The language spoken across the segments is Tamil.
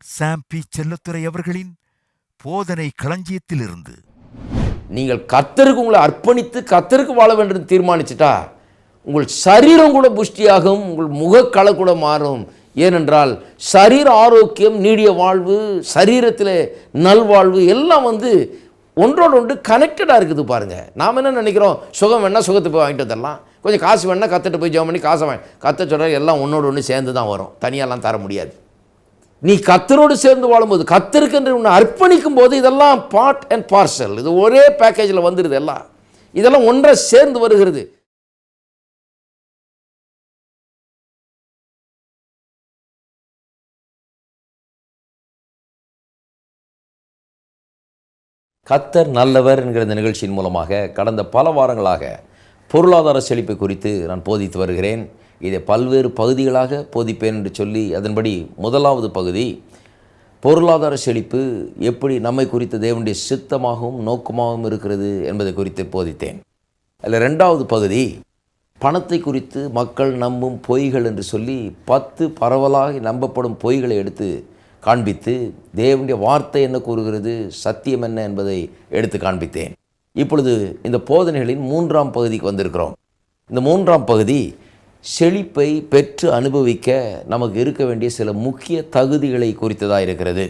சாம் பி. செல்லத்துரை அவர்களின் போதனை களஞ்சியத்திலிருந்து. நீங்கள் கர்த்தருக்கு உங்களை அர்ப்பணித்து கர்த்தருக்கு வாழ வேண்டும் தீர்மானிச்சுட்டா உங்கள் சரீரம் கூட புஷ்டியாகும், உங்கள் முகக்கலை கூட மாறும். ஏனென்றால் சரீர ஆரோக்கியம், நீடிய வாழ்வு, சரீரத்தில் நல்வாழ்வு எல்லாம் ஒன்றோடு ஒன்று கனெக்டடாக இருக்குது. பாருங்கள், நாம் என்ன நினைக்கிறோம், சுகம் வேணால் சுகத்தை போய் வாங்கிட்டு வந்துடலாம், கொஞ்சம் காசு வேணால் கற்றுட்டு போய் ஜெபம் பண்ணி காசை கற்று சொல்கிற எல்லாம் ஒன்றோடு ஒன்று சேர்ந்து தான் வரும், தனியாலாம் தர முடியாது. நீ கர்த்தரோடு சேர்ந்து வாழும்போது, கர்த்தருக்கு என்று உன்னை அர்ப்பணிக்கும் போது இதெல்லாம் பார்ட் அண்ட் பார்சல், இது ஒரே பேக்கேஜில் வந்துடுது. எல்லாம் இதெல்லாம் ஒன்றை சேர்ந்து வருகிறது. கர்த்தர் நல்லவர் என்கிற இந்த நிகழ்ச்சியின் மூலமாக கடந்த பல வாரங்களாக பொருளாதார செழிப்பை குறித்து நான் போதித்து வருகிறேன். இதை பல்வேறு பகுதிகளாக போதிப்பேன் என்று சொல்லி அதன்படி முதலாவது பகுதி பொருளாதார செழிப்பு எப்படி நம்மை குறித்த தேவனுடைய சித்தமாகவும் நோக்கமாகவும் இருக்கிறது என்பதை குறித்து போதித்தேன். அதில் ரெண்டாவது பகுதி பணத்தை குறித்து மக்கள் நம்பும் பொய்கள் என்று சொல்லி 10 பரவலாக நம்பப்படும் பொய்களை எடுத்து காண்பித்து தேவனுடைய வார்த்தை என்ன கூறுகிறது, சத்தியம் என்ன என்பதை எடுத்து காண்பித்தேன். இப்பொழுது இந்த போதனைகளின் 3ஆம் பகுதிக்கு வந்திருக்கிறோம். இந்த 3ஆம் பகுதி செழிப்பை பெற்று அனுபவிக்க நமக்கு இருக்க வேண்டிய சில முக்கிய தகுதிகளை குறித்ததாக இருக்கிறது.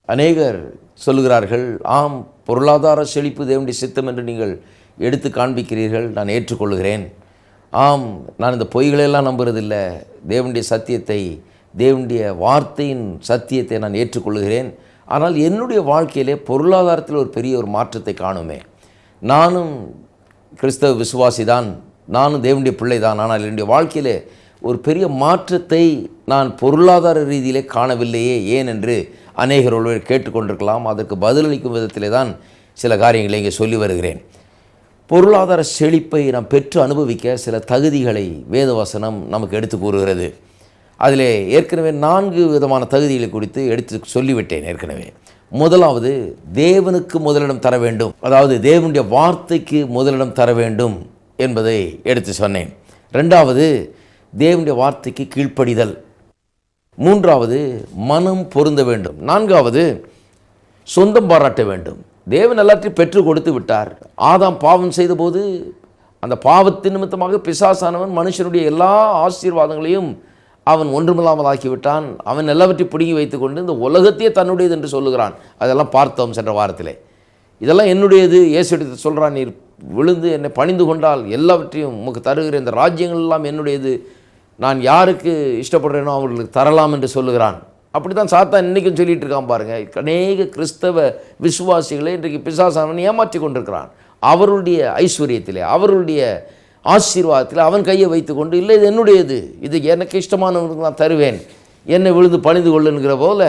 அநேகர் சொல்லுகிறார்கள், ஆம், பொருளாதார செழிப்பு தேவனுடைய சித்தம் என்று நீங்கள் எடுத்து காண்பிக்கிறீர்கள், நான் ஏற்றுக்கொள்கிறேன். ஆம், நான் இந்த பொய்களெல்லாம் நம்புறதில்லை, தேவனுடைய சத்தியத்தை, தேவனுடைய வார்த்தையின் சத்தியத்தை நான் ஏற்றுக்கொள்கிறேன். ஆனால் என்னுடைய வாழ்க்கையிலே பொருளாதாரத்தில் ஒரு பெரிய ஒரு மாற்றத்தை காணுமே. நானும் கிறிஸ்தவ விசுவாசி தான், நானும் தேவனுடைய பிள்ளை தான், ஆனால் என்னுடைய வாழ்க்கையில் ஒரு பெரிய மாற்றத்தை நான் பொருளாதார ரீதியிலே காணவில்லையே, ஏன் என்று அநேகர்கள் கேட்டுக்கொண்டிருக்கலாம். அதற்கு பதிலளிக்கும் விதத்திலே தான் சில காரியங்களை இங்கே சொல்லி வருகிறேன். பொருளாதார செழிப்பை நாம் பெற்று அனுபவிக்க சில தகுதிகளை வேதவசனம் நமக்கு எடுத்து கூறுகிறது. அதில் ஏற்கனவே 4 விதமான தகுதிகளை குறித்து எடுத்து சொல்லிவிட்டேன் ஏற்கனவே. முதலாவது, தேவனுக்கு முதலிடம் தர வேண்டும், அதாவது தேவனுடைய வார்த்தைக்கு முதலிடம் தர வேண்டும் என்பதை எடுத்து சொன்னேன். 2வது, தேவனுடைய வார்த்தைக்கு கீழ்ப்படிதல். 3வது, மனம் பொருந்த வேண்டும். 4வது, சொந்தம் பாராட்ட வேண்டும். தேவன் எல்லாத்தையும் பெற்று கொடுத்து விட்டார். ஆதாம் பாவம் செய்தபோது அந்த பாவத்தின் நிமித்தமாக பிசாசானவன் மனுஷனுடைய எல்லா ஆசீர்வாதங்களையும் அவன் ஒன்றுமில்லாமல் ஆக்கிவிட்டான். அவன் எல்லாவற்றையும் பிடுங்கி வைத்துக்கொண்டு இந்த உலகத்தையே தன்னுடையது என்று சொல்லுகிறான். அதெல்லாம் பார்த்தோம் சென்ற வாரத்திலே. இதெல்லாம் என்னுடையது, இயேசு எடுத்து சொல்கிறான், நீர் விழுந்து என்னை பணிந்து கொண்டால் எல்லாவற்றையும் உமக்கு தருகிற இந்த ராஜ்யங்கள் எல்லாம் என்னுடையது, நான் யாருக்கு இஷ்டப்படுறேனோ அவர்களுக்கு தரலாம் என்று சொல்லுகிறான். அப்படி தான் சாத்தான் இன்றைக்கும் சொல்லிகிட்டு இருக்கான். பாருங்கள், அநேக கிறிஸ்தவ விசுவாசிகளை இன்றைக்கு பிசாசானவன் ஏமாற்றி கொண்டிருக்கிறான். அவருடைய ஐஸ்வர்யத்திலே, அவருடைய ஆசீர்வாதத்தில் அவன் கையை வைத்து கொண்டு, இல்லை இது என்னுடையது, இது எனக்கு இஷ்டமானவனுக்கு நான் தருவேன், என்னை விழுந்து பணிந்து கொள்ளுங்கிற போல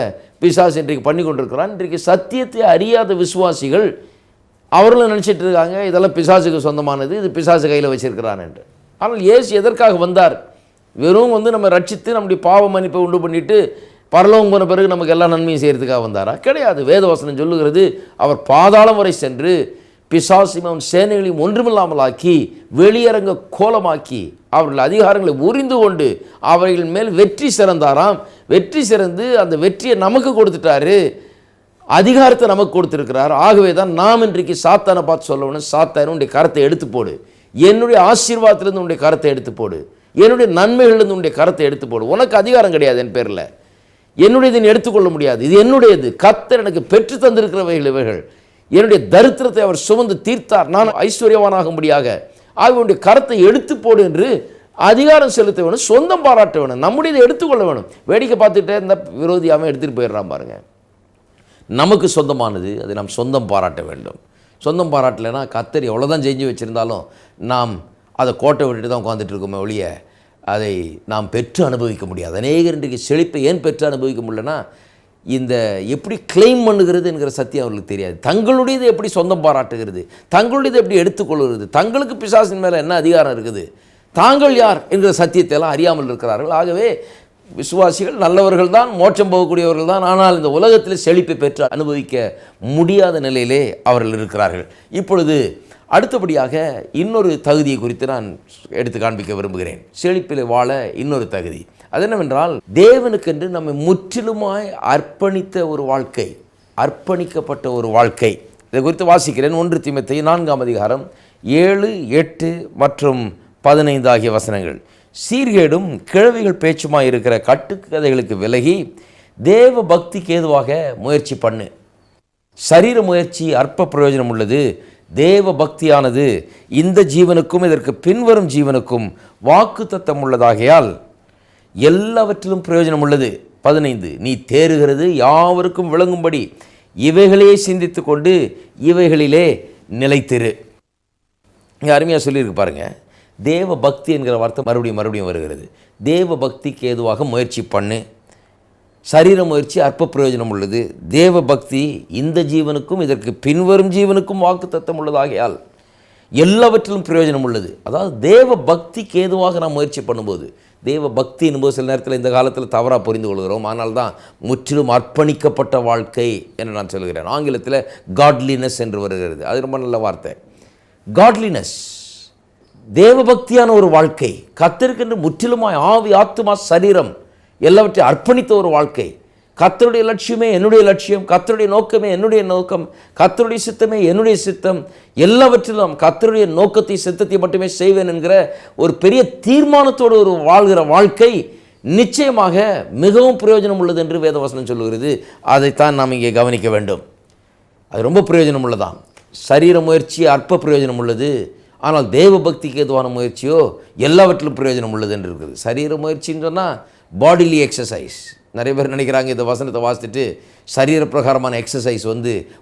பிசாசு இன்றைக்கு பண்ணி கொண்டிருக்கிறான். இன்றைக்கு சத்தியத்தை அறியாத விசுவாசிகள் அவர்களும் நினச்சிட்டு இருக்காங்க இதெல்லாம் பிசாசுக்கு சொந்தமானது, இது பிசாசு கையில் வச்சிருக்கிறான் என்று. ஆனால் இயேசு எதற்காக வந்தார்? வெறும் நம்ம ரட்சித்து நம்முடைய பாவ மன்னிப்பை உண்டு பண்ணிவிட்டு பரலோகம் போன பிறகு நமக்கு எல்லா நன்மையும் செய்கிறதுக்காக வந்தாரா? கிடையாது. வேதவசனம் சொல்லுகிறது, அவர் பாதாளம் வரை சென்று பிசாசையும் அவன் சேனைகளையும் ஒன்றுமில்லாமல் ஆக்கி வெளியரங்க கோலமாக்கி அவர்கள் அதிகாரங்களை உரிந்து கொண்டு அவர்கள் மேல் வெற்றி சிறந்தாராம். வெற்றி சிறந்து அந்த வெற்றியை நமக்கு கொடுத்துட்டாரு, அதிகாரத்தை நமக்கு கொடுத்துருக்கிறார். ஆகவே தான் நாம் இன்றைக்கு சாத்தானை பார்த்து சொல்லணும், சாத்தான உன்னுடைய கரத்தை எடுத்து போடு, என்னுடைய ஆசீர்வாதத்திலிருந்து உன்னுடைய கரத்தை எடுத்து போடு, என்னுடைய நன்மைகளிலிருந்து உன்னுடைய கரத்தை எடுத்து போடு. உனக்கு அதிகாரம் கிடையாது, என் பேரில் என்னுடையது எடுத்துக்கொள்ள முடியாது, இது என்னுடையது, கர்த்தர் எனக்கு பெற்று தந்திருக்கிறவைகள் இவைகள். என்னுடைய தரித்திரத்தை அவர் சுமந்து தீர்த்தார், நான் ஐஸ்வர்யவானாகும்படியாக. ஆகிய கரத்தை எடுத்து போடு என்று அதிகாரம் செலுத்த வேணும், சொந்தம் பாராட்ட வேணும், நம்முடையதை எடுத்துக்கொள்ள வேணும். வேடிக்கை பார்த்துட்டே இந்த விரோதியாமல் எடுத்துகிட்டு போயிடுறான் பாருங்க. நமக்கு சொந்தமானது அதை நாம் சொந்தம் பாராட்ட வேண்டும். சொந்தம் பாராட்டலைன்னா கர்த்தர் எவ்வளோதான் செஞ்சு வச்சுருந்தாலும் நாம் அதை கோட்டை விட்டுட்டு தான் உட்காந்துட்டு இருக்கோமே ஒழிய அதை நாம் பெற்று அனுபவிக்க முடியாது. அநேகர் இன்றைக்கு செழிப்பை ஏன் பெற்று அனுபவிக்க முடியலன்னா, இந்த எப்படி கிளைம் பண்ணுகிறது என்கிற சத்தியம் அவர்களுக்கு தெரியாது. தங்களுடையது எப்படி சொந்தம் பாராட்டுகிறது, தங்களுடையது எப்படி எடுத்துக்கொள்கிறது, தங்களுக்கு பிசாசின் மேலே என்ன அதிகாரம் இருக்குது, தாங்கள் யார் என்கிற சத்தியத்தை எல்லாம் அறியாமல் இருக்கிறார்கள். ஆகவே விசுவாசிகள் நல்லவர்கள் தான், மோட்சம் போகக்கூடியவர்கள் தான், ஆனால் இந்த உலகத்தில் செழிப்பை பெற்று அனுபவிக்க முடியாத நிலையிலே அவர்கள் இருக்கிறார்கள். இப்பொழுது அடுத்தபடியாக இன்னொரு தகுதியை குறித்து நான் எடுத்து காண்பிக்க விரும்புகிறேன். செழிப்பில் வாழ இன்னொரு தகுதி, அது என்னவென்றால் தேவனுக்கென்று நம்மை முற்றிலுமாய் அர்ப்பணித்த ஒரு வாழ்க்கை, அர்ப்பணிக்கப்பட்ட ஒரு வாழ்க்கை. இதை குறித்து வாசிக்கிறேன். 1 தீமோத்தேயு 4ஆம் அதிகாரம் 7, 8 மற்றும் 15 ஆகிய வசனங்கள். சீர்கேடும் கிழவிகள் பேச்சுமாய் இருக்கிற கட்டுக்கதைகளுக்கு விலகி தேவ பக்திக்கு ஏதுவாக முயற்சி பண்ணு. சரீர முயற்சி அற்ப பிரயோஜனம் உள்ளது. தேவ பக்தியானது இந்த ஜீவனுக்கும் இதற்கு பின்வரும் ஜீவனுக்கும் வாக்குத்தத்தம் உள்ளதாகையால் எல்லாவற்றிலும் பிரயோஜனம் உள்ளது. 15 நீ தேறுகிறது யாவருக்கும் விளங்கும்படி இவைகளே சிந்தித்து கொண்டு இவைகளிலே நிலைத்திரு. இங்கே அருமையாக சொல்லியிருக்கு பாருங்க. தேவ பக்தி என்கிற வார்த்தை மறுபடியும் வருகிறது. தேவ பக்திக்கு ஏதுவாக முயற்சி பண்ணு. சரீர முயற்சி அற்ப பிரயோஜனம் உள்ளது. தேவ பக்தி இந்த ஜீவனுக்கும் இதற்கு பின்வரும் ஜீவனுக்கும் வாக்குத்தத்தம் உள்ளதாகையால் எல்லாவற்றிலும் பிரயோஜனம் உள்ளது. அதாவது தேவ பக்திக்கு ஏதுவாக நாம் முயற்சி பண்ணும்போது, தேவ பக்தி என்பது சில நேரத்தில் இந்த காலத்தில் தவறாக புரிந்து கொள்கிறோம். ஆனால் தான் முற்றிலும் அர்ப்பணிக்கப்பட்ட வாழ்க்கை என்று நான் சொல்கிறேன். ஆங்கிலத்தில் காட்லினஸ் என்று வருகிறது. அது ரொம்ப நல்ல வார்த்தை. காட்லினஸ், தேவ பக்தியான ஒரு வாழ்க்கை, கர்த்தருக்கென்று முற்றிலுமாய் ஆவி ஆத்துமா சரீரம் எல்லாவற்றையும் அர்ப்பணித்த ஒரு வாழ்க்கை. கர்த்தருடைய லட்சியமே என்னுடைய லட்சியம், கர்த்தருடைய நோக்கமே என்னுடைய நோக்கம், கர்த்தருடைய சித்தமே என்னுடைய சித்தம், எல்லாவற்றிலும் கர்த்தருடைய நோக்கத்தை சித்தத்தை மட்டுமே செய்வேன் என்கிற ஒரு பெரிய தீர்மானத்தோடு ஒரு வாழ்கிற வாழ்க்கை நிச்சயமாக மிகவும் பிரயோஜனம் உள்ளது என்று வேதவசனம் சொல்லுகிறது. அதைத்தான் நாம் இங்கே கவனிக்க வேண்டும். அது ரொம்ப பிரயோஜனம் உள்ளதாம். சரீர முயற்சி அற்ப பிரயோஜனம் உள்ளது. ஆனால் தேவ பக்திக்கு ஏதுவான முயற்சியோ எல்லாவற்றிலும் பிரயோஜனம் உள்ளது என்று இருக்குது. சரீர முயற்சின்னு சொன்னால் பாடிலி எக்ஸசைஸ். நிறைய பேர் நினைக்கிறாங்க இந்த வசனத்தை வாசித்துட்டு சரீர பிரகாரமான எக்ஸசைஸ்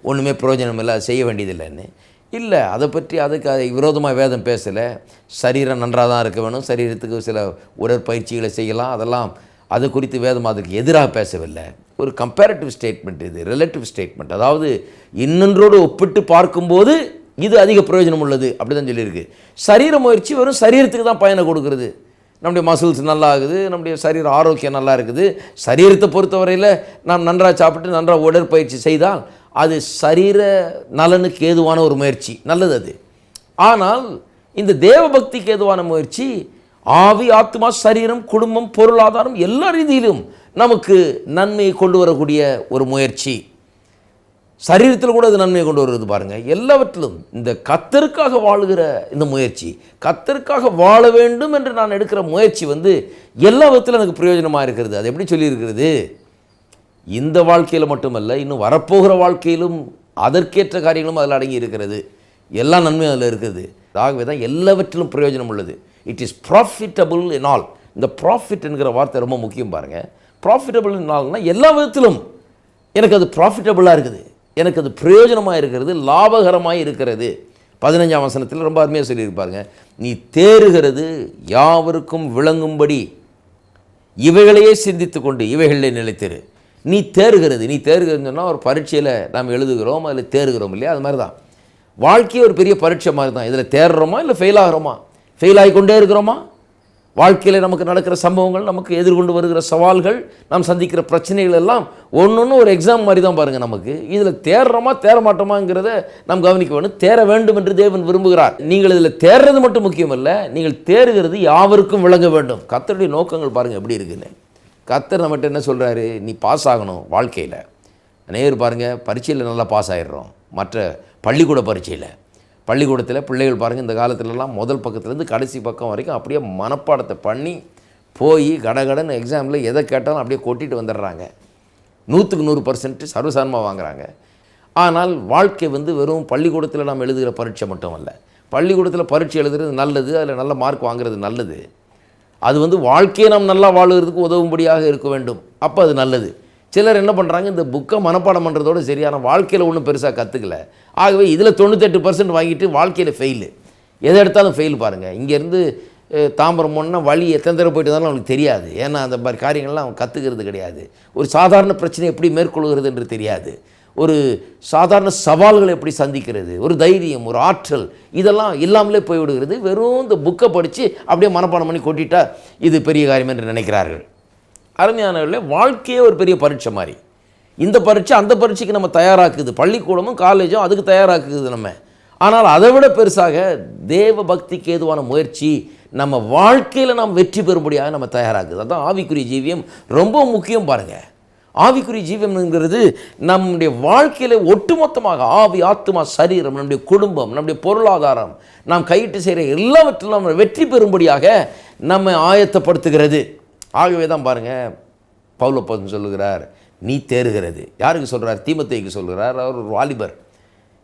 ஒன்றுமே பிரயோஜனம் இல்லை, செய்ய வேண்டியதில்லைன்னு. இல்லை, அதை பற்றி அதுக்கு விரோதமாக வேதம் பேசலை. சரீரம் நன்றாக தான் இருக்க வேணும், சரீரத்துக்கு சில உடற்பயிற்சிகளை செய்யலாம், அதெல்லாம் அது குறித்து வேதம் அதுக்கு எதிராக பேசவில்லை. ஒரு கம்பேரிட்டிவ் ஸ்டேட்மெண்ட், இது ரிலேட்டிவ் ஸ்டேட்மெண்ட். அதாவது இன்னொன்றோடு ஒப்பிட்டு பார்க்கும்போது இது அதிக பிரயோஜனம் உள்ளது அப்படி தான் சொல்லியிருக்கு. சரீர முயற்சி வெறும் சரீரத்துக்கு தான் பயனை கொடுக்குறது. நம்முடைய மசில்ஸ் நல்லா ஆகுது, நம்முடைய சரீர ஆரோக்கியம் நல்லா இருக்குது. சரீரத்தை பொறுத்தவரையில் நாம் நன்றாக சாப்பிட்டு நன்றாக உடற்பயிற்சி செய்தால் அது சரீர நலனுக்கு ஏதுவான ஒரு முயற்சி, நல்லது அது. ஆனால் இந்த தேவ பக்திக்கு ஏதுவான முயற்சி ஆவி ஆத்மா சரீரம் குடும்பம் பொருளாதாரம் எல்லா ரீதியிலும் நமக்கு நன்மையை கொண்டு வரக்கூடிய ஒரு முயற்சி. சரீரத்தில் கூட அது நன்மையை கொண்டு வருவது பாருங்கள். எல்லாவற்றிலும் இந்த கர்த்தருக்காக வாழுகிற இந்த முயற்சி, கர்த்தருக்காக வாழ வேண்டும் என்று நான் எடுக்கிற முயற்சி எல்லா விதத்திலும் எனக்கு பிரயோஜனமாக இருக்கிறது. அது எப்படி சொல்லியிருக்கிறது? இந்த வாழ்க்கையில் மட்டுமல்ல, இன்னும் வரப்போகிற வாழ்க்கையிலும் அதற்கேற்ற காரியங்களும் அதில் அடங்கி இருக்கிறது. எல்லா நன்மையும் அதில் இருக்குது. ஆகவே தான் எல்லாவற்றிலும் பிரயோஜனம் உள்ளது. It is profitable in all. இந்த ப்ராஃபிட் என்கிற வார்த்தை ரொம்ப முக்கியம் பாருங்கள். ப்ராஃபிட்டபிள் இன் ஆல்னால் எல்லா விதத்திலும் எனக்கு அது ப்ராஃபிட்டபுளாக இருக்குது, எனக்கு அது பிரயோஜனமாக இருக்கிறது, லாபகரமாக இருக்கிறது. 15ஆம் வசனத்தில் ரொம்ப அருமையாக சொல்லியிருப்பாருங்க. நீ தேறுகிறது யாவருக்கும் விளங்கும்படி இவைகளையே சிந்தித்து கொண்டு இவைகளிலே நிலைத்திரு. நீ தேறுகிறதுன்னு சொன்னால் ஒரு பரீட்சையில் நாம் எழுதுகிறோம், அதில் தேறுகிறோம் இல்லையா? அது மாதிரி தான் வாழ்க்கையே ஒரு பெரிய பரீட்சை மாதிரி தான். இதில் தேறுறோமா இல்லை ஃபெயில் ஆகிறோமா? ஃபெயில் ஆகிக்கொண்டே இருக்கிறோமா? வாழ்க்கையில் நமக்கு நடக்கிற சம்பவங்கள், நமக்கு எதிர்கொண்டு வருகிற சவால்கள், நாம் சந்திக்கிற பிரச்சனைகள் எல்லாம் ஒன்று ஒரு எக்ஸாம் மாதிரி தான் பாருங்கள். நமக்கு இதில் தேர்றோமா தேர மாட்டோமாங்கிறத நாம் கவனிக்க வேண்டும். தேர வேண்டும் என்று தேவன் விரும்புகிறார். நீங்கள் இதில் தேர்றது மட்டும் முக்கியம் இல்லை, நீங்கள் தேறுகிறது யாவருக்கும் விளங்க வேண்டும். கர்த்தருடைய நோக்கங்கள் பாருங்கள் எப்படி இருக்குன்னு. கர்த்தர் நம்மகிட்ட என்ன சொல்கிறாரு? நீ பாஸ் ஆகணும் வாழ்க்கையில். அநேகர் பாருங்கள் பரீட்சையில் நல்லா பாஸ் ஆகிடுறோம். மற்ற பள்ளிக்கூடத்தில் பிள்ளைகள் பாருங்கள் இந்த காலத்துலலாம் முதல் பக்கத்துலேருந்து கடைசி பக்கம் வரைக்கும் அப்படியே மனப்பாடத்தை பண்ணி போய் கடகடன்னு எக்ஸாமில் எதை கேட்டாலும் அப்படியே கொட்டிட்டு வந்துடுறாங்க. 100க்கு 100% சர்வசாதாரணமாக வாங்குகிறாங்க. ஆனால் வாழ்க்கை வெறும் பள்ளிக்கூடத்தில் நாம் எழுதுகிற பரீட்சை மட்டும் அல்ல. பள்ளிக்கூடத்தில் பரீட்சை எழுதுறது நல்லது, அதில் நல்ல மார்க் வாங்குறது நல்லது. அது வாழ்க்கையை நாம் நல்லா வாழுகிறதுக்கு உதவும்படியாக இருக்க வேண்டும். அப்போ அது நல்லது. சிலர் என்ன பண்ணுறாங்க, இந்த புக்கை மனப்பாடம் பண்ணுறதோடு சரியான வாழ்க்கையில் ஒன்றும் பெருசாக கற்றுக்கல. ஆகவே இதில் 98% வாங்கிட்டு வாழ்க்கையில் ஃபெயிலு. எதை எடுத்தாலும் ஃபெயில் பாருங்கள். இங்கேருந்து தாம்பரம் போனால் வழி எத்தனை தடவை போயிட்டு இருந்தாலும் அவனுக்கு தெரியாது. ஏன்னா அந்த மாதிரி காரியங்கள்லாம் அவன் கற்றுக்கிறது கிடையாது. ஒரு சாதாரண பிரச்சனை எப்படி மேற்கொள்கிறது என்று தெரியாது. ஒரு சாதாரண சவால்களை எப்படி சந்திக்கிறது, ஒரு தைரியம், ஒரு ஆற்றல், இதெல்லாம் இல்லாமலே போய்விடுகிறது. வெறும் இந்த புக்கை படித்து அப்படியே மனப்பாடம் பண்ணி கொட்டிட்டா இது பெரிய காரியம் என்று நினைக்கிறார்கள். அருமையானவர்களே, வாழ்க்கையே ஒரு பெரிய பரீட்சை மாதிரி. இந்த பரீட்சை அந்த பரீட்சைக்கு நம்ம தயாராக்குது. பள்ளிக்கூடமும் காலேஜும் அதுக்கு தயாராக்குது நம்ம. ஆனால் அதை விட பெருசாக தேவ பக்திக்கு ஏதுவான முயற்சி நம்ம வாழ்க்கையில் நாம் வெற்றி பெறும்படியாக நம்ம தயாராகுது. அதான் ஆவிக்குரிய ஜீவியம் ரொம்ப முக்கியம். பாருங்கள், ஆவிக்குரிய ஜீவன்ங்கிறது நம்முடைய வாழ்க்கையில் ஒட்டுமொத்தமாக ஆவி, ஆத்மா, சரீரம், நம்முடைய குடும்பம், நம்முடைய பொருளாதாரம், நாம் கையிட்டு செய்கிற எல்லாவற்றிலும் நம்ம வெற்றி பெறும்படியாக நம்ம ஆயத்தப்படுத்துகிறது. ஆகவே தான் பாருங்கள், பவுல் சொல்லுகிறார், நீ தேறுகிறது. யாருக்கு சொல்கிறார்? தீமோத்தேயுக்கு சொல்கிறார். அவர் ஒரு வாலிபர்,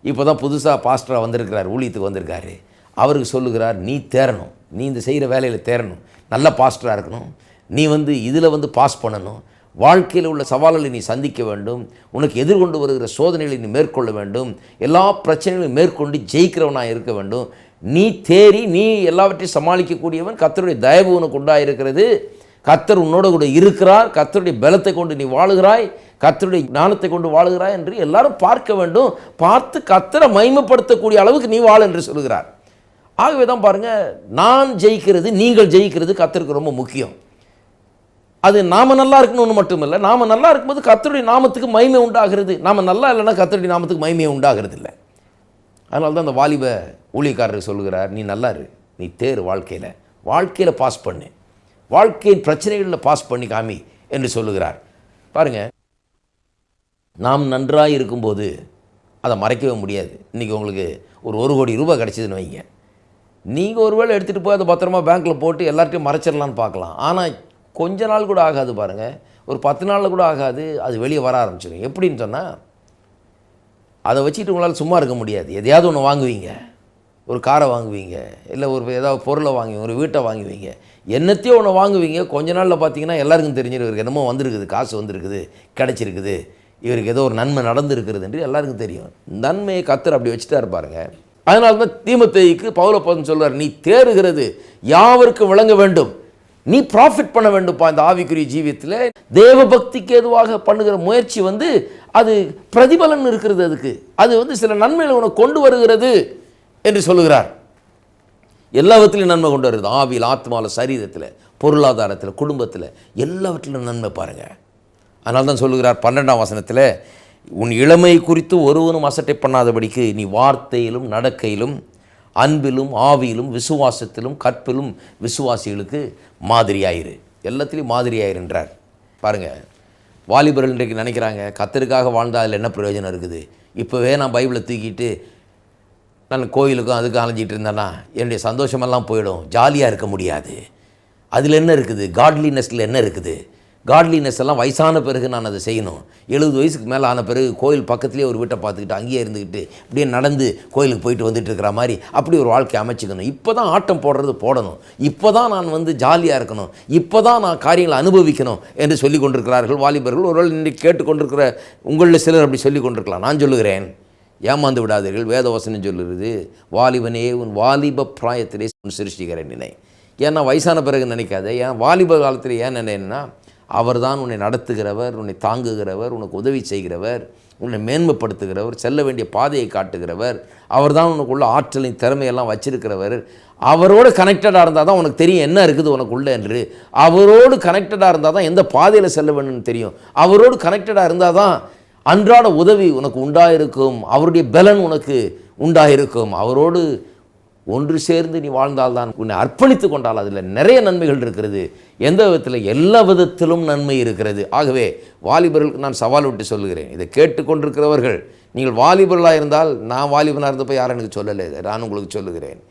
இப்போ தான் புதுசாக பாஸ்டராக வந்திருக்கிறார், ஊழியத்துக்கு வந்திருக்காரு. அவருக்கு சொல்லுகிறார், நீ தேரணும், நீ இந்த செய்கிற வேலையில் தேரணும், நல்ல பாஸ்டராக இருக்கணும், நீ இதில் பாஸ் பண்ணணும், வாழ்க்கையில் உள்ள சவால்களை நீ சந்திக்க வேண்டும், உனக்கு எதிர்கொண்டு வருகிற சோதனைகளை நீ மேற்கொள்ள வேண்டும், எல்லா பிரச்சனைகளையும் மேற்கொண்டு ஜெயிக்கிறவனாக இருக்க வேண்டும். நீ தேறி நீ எல்லாவற்றையும் சமாளிக்கக்கூடியவன். கர்த்தருடைய தயவு உனக்கு உண்டாயிருக்கிறது, கர்த்தர் உன்னோட கூட இருக்கிறார், கர்த்தருடைய பலத்தை கொண்டு நீ வாழுகிறாய், கர்த்தருடைய ஞானத்தை கொண்டு வாழுகிறாய் என்று எல்லாரும் பார்க்க வேண்டும். பார்த்து கர்த்தரை மகிமைப்படுத்தக்கூடிய அளவுக்கு நீ வாழ என்று சொல்கிறார். ஆகவே தான் பாருங்கள், நான் ஜெயிக்கிறது, நீங்கள் ஜெயிக்கிறது கர்த்தருக்கு ரொம்ப முக்கியம். அது நாம் நல்லா இருக்கணும்னு மட்டும் இல்லை, நாம் நல்லா இருக்கும்போது கர்த்தருடைய நாமத்துக்கு மகிமை உண்டாகிறது. நாம் நல்லா இல்லைன்னா கர்த்தருடைய நாமத்துக்கு மகிமை உண்டாகிறது இல்லை. அதனால தான் அந்த வாலிப ஊழியக்காரருக்கு சொல்லுகிறார், நீ நல்லா இரு, நீ தேர், வாழ்க்கையில் பாஸ் பண்ணு, வாழ்க்கையின் பிரச்சனைகளில் பாஸ் பண்ணி காமி என்று சொல்லுகிறார். பாருங்கள், நாம் நன்றாக இருக்கும்போது அதை மறைக்கவே முடியாது. இன்றைக்கி உங்களுக்கு ஒரு கோடி ரூபாய் கிடச்சிதுன்னு வைங்க, நீங்கள் ஒருவேளை எடுத்துகிட்டு போய் அதை பத்திரமா பேங்க்கில் போட்டு எல்லார்ட்டையும் மறைச்சிடலான்னு பார்க்கலாம். ஆனால் கொஞ்ச நாள் கூட ஆகாது பாருங்கள், ஒரு 10 நாளில் கூட ஆகாது, அது வெளியே வர ஆரம்பிச்சிடும். எப்படின்னு சொன்னால், அதை வச்சுட்டு உங்களால் சும்மா இருக்க முடியாது. எதையாவது ஒன்று வாங்குவீங்க, ஒரு காரை வாங்குவீங்க, இல்லை ஏதாவது பொருளை வாங்குவீங்க, ஒரு வீட்டை வாங்குவீங்க, என்னத்தையோ ஒன்று வாங்குவீங்க. கொஞ்ச நாளில் பார்த்தீங்கன்னா எல்லாருக்கும் தெரிஞ்சிடும், இவருக்கு என்னமோ வந்திருக்குது, காசு வந்திருக்குது, கிடச்சிருக்குது, இவருக்கு ஏதோ ஒரு நன்மை நடந்திருக்கிறது என்று எல்லாருக்கும் தெரியும். நன்மையை கர்த்தர் அப்படி வச்சுட்டா இருப்பாருங்க. அதனால தான் தீமோத்தேயுக்கு பவுல் சொல்வார், நீ தேறுகிறது யாவருக்கும் விளங்க வேண்டும், நீ ப்ராஃபிட் பண்ண வேண்டும்ப்பா. இந்த ஆவிக்குரிய ஜீவியத்தில் தேவ பக்திக்கு ஏதுவாக பண்ணுகிற முயற்சி அது பிரதிபலன் இருக்கிறது, அதுக்கு அது சில நன்மைகளை உனக்கு கொண்டு வருகிறது என்று சொல்லுகிறார். எல்லாவற்றிலும் நன்மை கொண்டு வருது, ஆவியில், ஆத்மாவில், சரீரத்தில், பொருளாதாரத்தில், குடும்பத்தில், எல்லாவற்றிலும் நன்மை பாருங்கள். அதனால தான் சொல்லுகிறார் 12ஆம் வசனத்தில், உன் இளமை குறித்து ஒருவனும் அசட்டை பண்ணாதபடிக்கு நீ வார்த்தையிலும் நடக்கையிலும் அன்பிலும் ஆவியிலும் விசுவாசத்திலும் கற்பிலும் விசுவாசிகளுக்கு மாதிரியாயிரு. எல்லாத்திலையும் மாதிரியாயிருன்றார். பாருங்கள், வாலிபர்கள் இன்றைக்கு நினைக்கிறாங்க, கர்த்தருக்காக வாழ்ந்தால் அதில் என்ன பிரயோஜனம் இருக்குது, இப்போவே நான் பைபிளை தூக்கிட்டு நான் கோயிலுக்கும் அதுக்கும் அலைஞ்சிட்டு இருந்தேன்னா என்னுடைய சந்தோஷமெல்லாம் போயிடும், ஜாலியாக இருக்க முடியாது. அதில் என்ன இருக்குது, காட்லினஸில் என்ன இருக்குது? காட்லினஸ் எல்லாம் வயசான பிறகு நான் அதை செய்யணும். 70 வயசுக்கு மேலே ஆன பிறகு கோயில் பக்கத்துலேயே ஒரு வீட்டை பார்த்துக்கிட்டு அங்கேயே இருந்துக்கிட்டு இப்படியே நடந்து கோயிலுக்கு போயிட்டு வந்துட்டு இருக்கிற மாதிரி அப்படி ஒரு வாழ்க்கை அமைச்சிக்கணும். இப்போ தான் ஆட்டம் போடுறது போடணும், இப்போ தான் நான் ஜாலியாக இருக்கணும், இப்போ தான் நான் காரியங்களை அனுபவிக்கணும் என்று சொல்லி கொண்டிருக்கிறார்கள் வாலிபர்கள். ஒருவேளை இன்றைக்கு கேட்டுக்கொண்டிருக்கிற உங்களில் சிலர் அப்படி சொல்லி கொண்டிருக்கலாம். நான் சொல்லுகிறேன், ஏமாந்து விடாதீர்கள். வேதவசனம் சொல்லுகிறது, வாலிபனே உன் வாலிப பிராயத்திலே உன் சிருஷ்டிக்கிறேன் நினை. ஏன்னா வயசான பிறகு நினைக்காத, ஏன் வாலிப காலத்தில் ஏன் நினைன்னா, அவர் தான் உன்னை நடத்துகிறவர், உன்னை தாங்குகிறவர், உனக்கு உதவி செய்கிறவர், உன்னை மேன்மைப்படுத்துகிறவர், செல்ல வேண்டிய பாதையை காட்டுகிறவர், அவர் தான் உனக்குள்ள ஆற்றலின் திறமையெல்லாம் வச்சிருக்கிறவர். அவரோடு கனெக்டடாக இருந்தால் தான் உனக்கு தெரியும் என்ன இருக்குது உனக்குள்ள என்று. அவரோடு கனெக்டடாக இருந்தால் தான் எந்த பாதையில் செல்ல வேணும்னு தெரியும். அவரோடு கனெக்டடாக இருந்தால் தான் அன்றாட உதவி உனக்கு உண்டாயிருக்கும், அவருடைய பலன் உனக்கு உண்டாயிருக்கும். அவரோடு ஒன்று சேர்ந்து நீ வாழ்ந்தால்தான், உன்னை அர்ப்பணித்து கொண்டால் அதில் நிறைய நன்மைகள் இருக்கிறது. எந்த விதத்தில்? எல்லா விதத்திலும் நன்மை இருக்கிறது. ஆகவே வாலிபர்களுக்கு நான் சவால் விட்டு சொல்லுகிறேன், இதை கேட்டுக்கொண்டிருக்கிறவர்கள், நீங்கள் வாலிபர்களாக இருந்தால், நான் வாலிபனாக இருந்தப்போ யாரும் எனக்கு சொல்லலை, நான் உங்களுக்கு சொல்லுகிறேன்,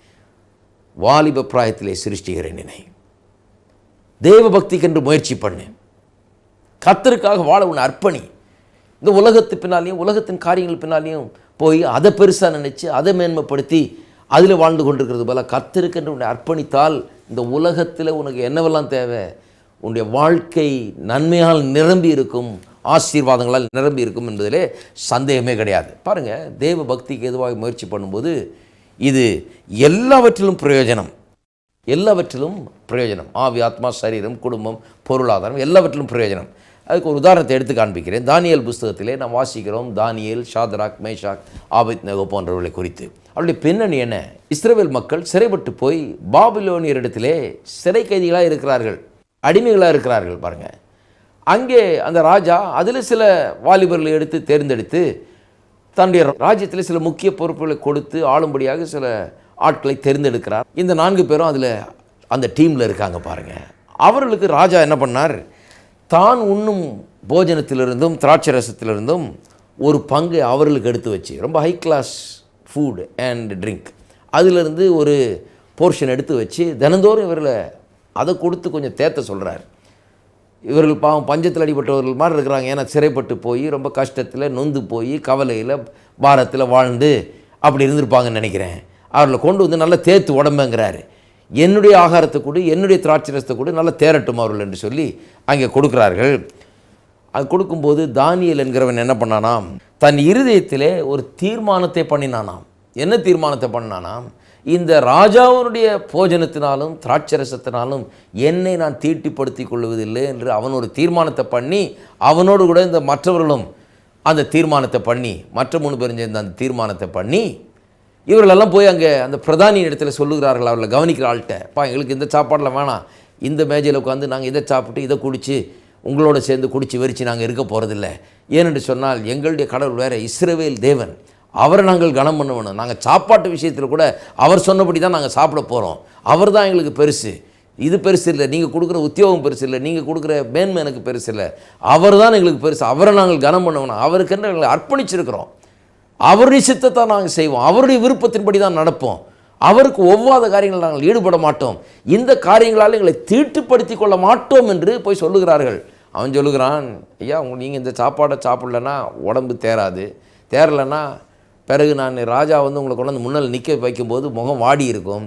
வாலிப பிராயத்திலே சிருஷ்டிக்கிறேன் நினை, தேவ பக்திக்கென்று முயற்சி பண்ணு, கர்த்தருக்காக வாழ உன்னை அர்ப்பணி. இந்த உலகத்து பின்னாலையும் உலகத்தின் காரியங்கள் பின்னாலையும் போய் அதை பெருசாக நினச்சி அதை மேன்மைப்படுத்தி அதில் வாழ்ந்து கொண்டிருக்கிறது போல கர்த்தருக்கென்று உன்னை அர்ப்பணித்தால் இந்த உலகத்தில் உனக்கு என்னவெல்லாம் தேவை, உன்னுடைய வாழ்க்கை நன்மையால் நிரம்பி இருக்கும், ஆசீர்வாதங்களால் நிரம்பி இருக்கும் என்பதிலே சந்தேகமே கிடையாது. பாருங்கள், தேவ பக்திக்கு எதுவாக முயற்சி பண்ணும்போது இது எல்லாவற்றிலும் பிரயோஜனம், எல்லாவற்றிலும் பிரயோஜனம். ஆவி, ஆத்மா, சரீரம், குடும்பம், பொருளாதாரம், எல்லாவற்றிலும் பிரயோஜனம். அதுக்கு ஒரு உதாரணத்தை எடுத்து காண்பிக்கிறேன். தானியேல் புஸ்தகத்திலே நாம் வாசிக்கிறோம், தானியேல், ஷாத்ராக், மேஷாக், ஆபேத்நேகோ போன்றவர்களை குறித்து. அவருடைய பின்னணி என்ன? இஸ்ரவேல் மக்கள் சிறைப்பட்டு போய் பாபிலோனியரிடத்திலே சிறை கைதிகளாக இருக்கிறார்கள், அடிமைகளாக இருக்கிறார்கள். பாருங்கள், அங்கே அந்த ராஜா அதில் சில வாலிபர்களை எடுத்து தேர்ந்தெடுத்து தன்னுடைய ராஜ்யத்தில் சில முக்கிய பொறுப்புகளை கொடுத்து ஆளும்படியாக சில ஆட்களை தேர்ந்தெடுக்கிறார். இந்த 4 பேரும் அதில் அந்த டீமில் இருக்காங்க பாருங்கள். அவர்களுக்கு ராஜா என்ன பண்ணார், தான் உண்ணும் போஜனத்திலிருந்தும் திராட்சை ரசத்திலிருந்தும் ஒரு பங்கு அவர்களுக்கு எடுத்து வச்சு, ரொம்ப high class food and drink, அதிலிருந்து ஒரு போர்ஷன் எடுத்து வச்சு தினந்தோறும் இவர்களை அதை கொடுத்து கொஞ்சம் தேத்த சொல்கிறார். இவர்கள் பாவம் பஞ்சத்தில் அடிபட்டவர்கள் மாதிரி இருக்கிறாங்க. ஏன்னா சிறைப்பட்டு போய் ரொம்ப கஷ்டத்தில் நொந்து போய் கவலையில் பாரத்தில் வாழ்ந்து அப்படி இருந்திருப்பாங்கன்னு நினைக்கிறேன். அவர்களை கொண்டு வந்து நல்லா தேத்து உடம்புங்கிறாரு. என்னுடைய ஆகாரத்தை கொடு, என்னுடைய திராட்சை ரசத்தை கொடு, நல்லா தேரட்டும் அவர்கள் என்று சொல்லி அங்கே கொடுக்குறார்கள். அது கொடுக்கும்போது தானியேல் என்கிறவன் என்ன பண்ணானாம், தன் இருதயத்திலே ஒரு தீர்மானத்தை பண்ணினானாம். என்ன தீர்மானத்தை பண்ணானாம், இந்த ராஜாவுடைய போஜனத்தினாலும் திராட்சை ரசத்தினாலும் என்னை நான் தீட்டிப்படுத்தி கொள்வதில்லை என்று அவன் ஒரு தீர்மானத்தை பண்ணி, அவனோடு கூட இந்த மற்றவர்களும் அந்த தீர்மானத்தை பண்ணி, மற்ற 3 பேரும் சேர்ந்து அந்த தீர்மானத்தை பண்ணி, இவர்களெல்லாம் போய் அங்கே அந்த பிரதானி இடத்துல சொல்லுகிறார்கள். அவர்களை கவனிக்கிற ஆள்கிட்ட, எங்களுக்கு இந்த சாப்பாடெலாம் வேணாம், இந்த மேஜையில் உட்காந்து நாங்கள் இதை சாப்பிட்டு இதை குடித்து உங்களோட சேர்ந்து குடித்து வெறிச்சு நாங்கள் இருக்க போகிறதில்ல. ஏனென்று சொன்னால் எங்களுடைய கடவுள் வேறு, இஸ்ரவேல் தேவன், அவரை நாங்கள் கனம் பண்ண வேணும். நாங்கள் சாப்பாட்டு விஷயத்தில் கூட அவர் சொன்னபடி தான் நாங்கள் சாப்பிட போகிறோம். அவர் தான் எங்களுக்கு பெருசு, இது பெருசு இல்லை, நீங்கள் கொடுக்குற உத்தியோகம் பெருசு இல்லை, நீங்கள் கொடுக்குற மேன்மை எனக்கு பெருசு இல்லை, அவர் தான் எங்களுக்கு பெருசு, அவரை நாங்கள் கனம் பண்ண வேணும். அவருக்கென்று எங்களை அர்ப்பணிச்சிருக்கிறோம், அவருடைய சித்தத்தை நாங்கள் செய்வோம், அவருடைய விருப்பத்தின்படி தான் நடப்போம், அவருக்கு ஒவ்வாத காரியங்கள் நாங்கள் ஈடுபட மாட்டோம், இந்த காரியங்களால் எங்களை தீட்டுப்படுத்தி கொள்ள மாட்டோம் என்று போய் சொல்லுகிறார்கள். அவன் சொல்லுகிறான், ஐயா நீங்கள் இந்த சாப்பாடை சாப்பிட்லன்னா உடம்பு தேரலைன்னா பிறகு நான் ராஜா வந்து உங்களை கொண்டு வந்து முன்னால் நிற்க வைக்கும்போது முகம் வாடி இருக்கும்,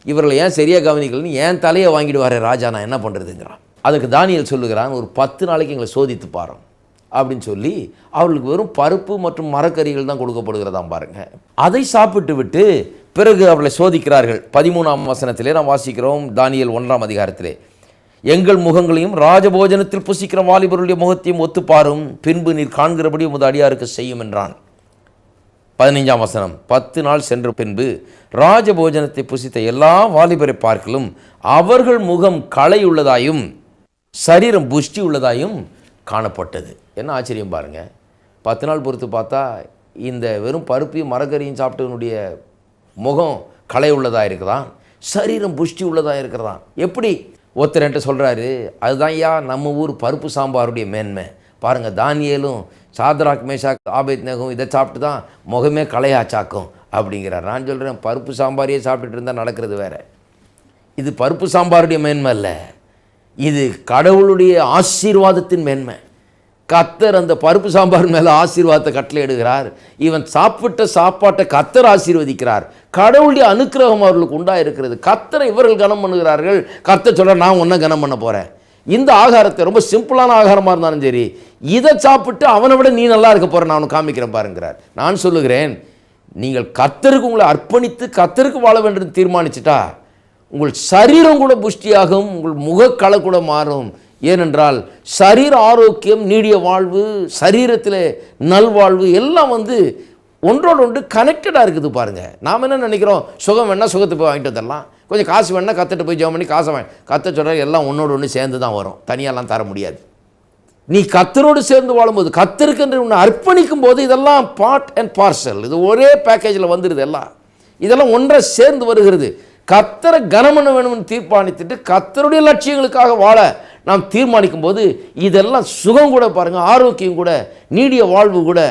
இவர்களை ஏன் சரியாக கவனிக்கலன்னு ஏன் தலையை வாங்கிடுவார் ராஜா, நான் என்ன பண்ணுறதுங்கிறான். அதுக்கு தானியேல் சொல்லுகிறான், ஒரு 10 நாளைக்கு எங்களை சோதித்து பாரோம் அப்படின்னு சொல்லி அவர்களுக்கு வெறும் பருப்பு மற்றும் மரக்கறிகள் தான் கொடுக்கப்படுகிறதாம் பாருங்கள். அதை சாப்பிட்டு விட்டு பிறகு அவர்களை சோதிக்கிறார்கள். 13ஆம் வசனத்திலே நாம் வாசிக்கிறோம், தானியேல் 1ஆம் அதிகாரத்திலே, எங்கள் முகங்களையும் ராஜபோஜனத்தில் புசிக்கிற வாலிபருடைய முகத்தையும் ஒத்துப்பாரும், பின்பு நீர் காண்கிறபடி உமது அடியாருக்கு செய்யும் என்றான். 15ஆம் வசனம், 10 நாள் சென்ற பின்பு ராஜபோஜனத்தை புசித்த எல்லா வாலிபரை பார்க்கலும் அவர்கள் முகம் களையுள்ளதாயும் சரீரம் புஷ்டி உள்ளதாயும் காணப்பட்டது. என்ன ஆச்சரியம் பாருங்கள், 10 நாள் பொறுத்து பார்த்தா இந்த வெறும் பருப்பையும் மரக்கறியும் சாப்பிட்டவனுடைய முகம் களை உள்ளதாக இருக்குதான், சரீரம் புஷ்டி உள்ளதாக இருக்கிறதான். எப்படி? ஒருத்தர் என்கிட்ட சொல்கிறாரு, அதுதான் ஐயா நம்ம ஊர் பருப்பு சாம்பாருடைய மேன்மை பாருங்கள், தானியேலும் சாத்ராக் மேஷாக் ஆபேத்நேகும் இதை சாப்பிட்டு தான் முகமே களையாச்சாக்கும் அப்படிங்கிறார். நான் சொல்கிறேன், பருப்பு சாம்பாரையே சாப்பிட்டுட்டு இருந்தால் நடக்கிறது வேறு. இது பருப்பு சாம்பாருடைய மேன்மை இல்லை, இது கடவுளுடைய ஆசீர்வாதத்தின் மேன்மை. கர்த்தர் அந்த பருப்பு சாம்பார் மேலே ஆசீர்வாதத்தை கட்டளையிடுகிறார். இவன் சாப்பிட்ட சாப்பாட்டை கர்த்தர் ஆசீர்வதிக்கிறார். கடவுளுடைய அனுக்கிரகம் அவர்களுக்கு உண்டாயிருக்கிறது. கர்த்தரை இவர்கள் கனம் பண்ணுகிறார்கள். கர்த்தர் சொல்கிறார், நான் ஒன்றை கனம் பண்ண போகிறேன். இந்த ஆகாரத்தை, ரொம்ப சிம்பிளான ஆகாரமாக இருந்தாலும் சரி, இதை சாப்பிட்டு அவனை விட நீ நல்லா இருக்க போகிற, நான் அவனுக்கு காமிக்கிறேன் பாருங்கிறார். நான் சொல்லுகிறேன், நீங்கள் கர்த்தருக்கு உங்களை அர்ப்பணித்து கர்த்தருக்கு வாழ வேண்டும் தீர்மானிச்சுட்டா உங்கள் சரீரம் கூட புஷ்டியாகும், உங்கள் முகக்களை கூட மாறும். ஏனென்றால் சரீர ஆரோக்கியம், நீடிய வாழ்வு, சரீரத்தில் நல்வாழ்வு எல்லாம் ஒன்றோடு ஒன்று கனெக்டடாக இருக்குது பாருங்கள். நாம் என்ன நினைக்கிறோம், சுகம் வேணால் சுகத்தை போய் வாங்கிட்டு வந்துடலாம், கொஞ்சம் காசு வேணால் கற்றுட்டு போய் ஜெபம் பண்ணி காசை கற்று சொல்கிற, எல்லாம் ஒன்றோடு ஒன்று சேர்ந்து தான் வரும், தனியாலாம் தர முடியாது. நீ கர்த்தரோடு சேர்ந்து வாழும்போது, கர்த்தருக்கு உன்னை அர்ப்பணிக்கும் போது இதெல்லாம் பார்ட் அண்ட் பார்சல், இது ஒரே பேக்கேஜில் வந்துடுது. எல்லாம் இதெல்லாம் ஒன்றை சேர்ந்து வருகிறது. கர்த்தரை கனம் பண்ண வேணும்னு தீர்மானித்துட்டு கர்த்தருடைய லட்சியங்களுக்காக வாழ நாம் தீர்மானிக்கும் போது இதெல்லாம் சுகம் கூட பாருங்கள், ஆரோக்கியம் கூட, நீடிய வாழ்வு கூட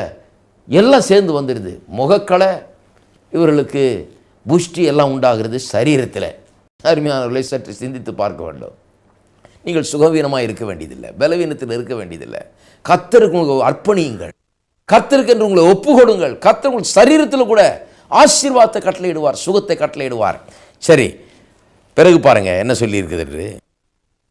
எல்லாம் சேர்ந்து வந்துடுது. முகக்கலை இவர்களுக்கு புஷ்டி எல்லாம் உண்டாகிறது சரீரத்தில். அருமையானவர்களை சற்று சிந்தித்து பார்க்க வேண்டும். நீங்கள் சுகவீனமாக இருக்க வேண்டியதில்லை, பலவீனத்தில் இருக்க வேண்டியதில்லை. கர்த்தருக்கு உங்களை அர்ப்பணியுங்கள், கர்த்தருக்கு என்று உங்களை ஒப்பு கொடுங்கள். கர்த்தர் உங்கள் சரீரத்தில் கூட ஆசீர்வாதத்தை கட்டளையிடுவார், சுகத்தை கட்டளையிடுவார். சரி, பிறகு பாருங்க என்ன சொல்லியிருக்கிறது.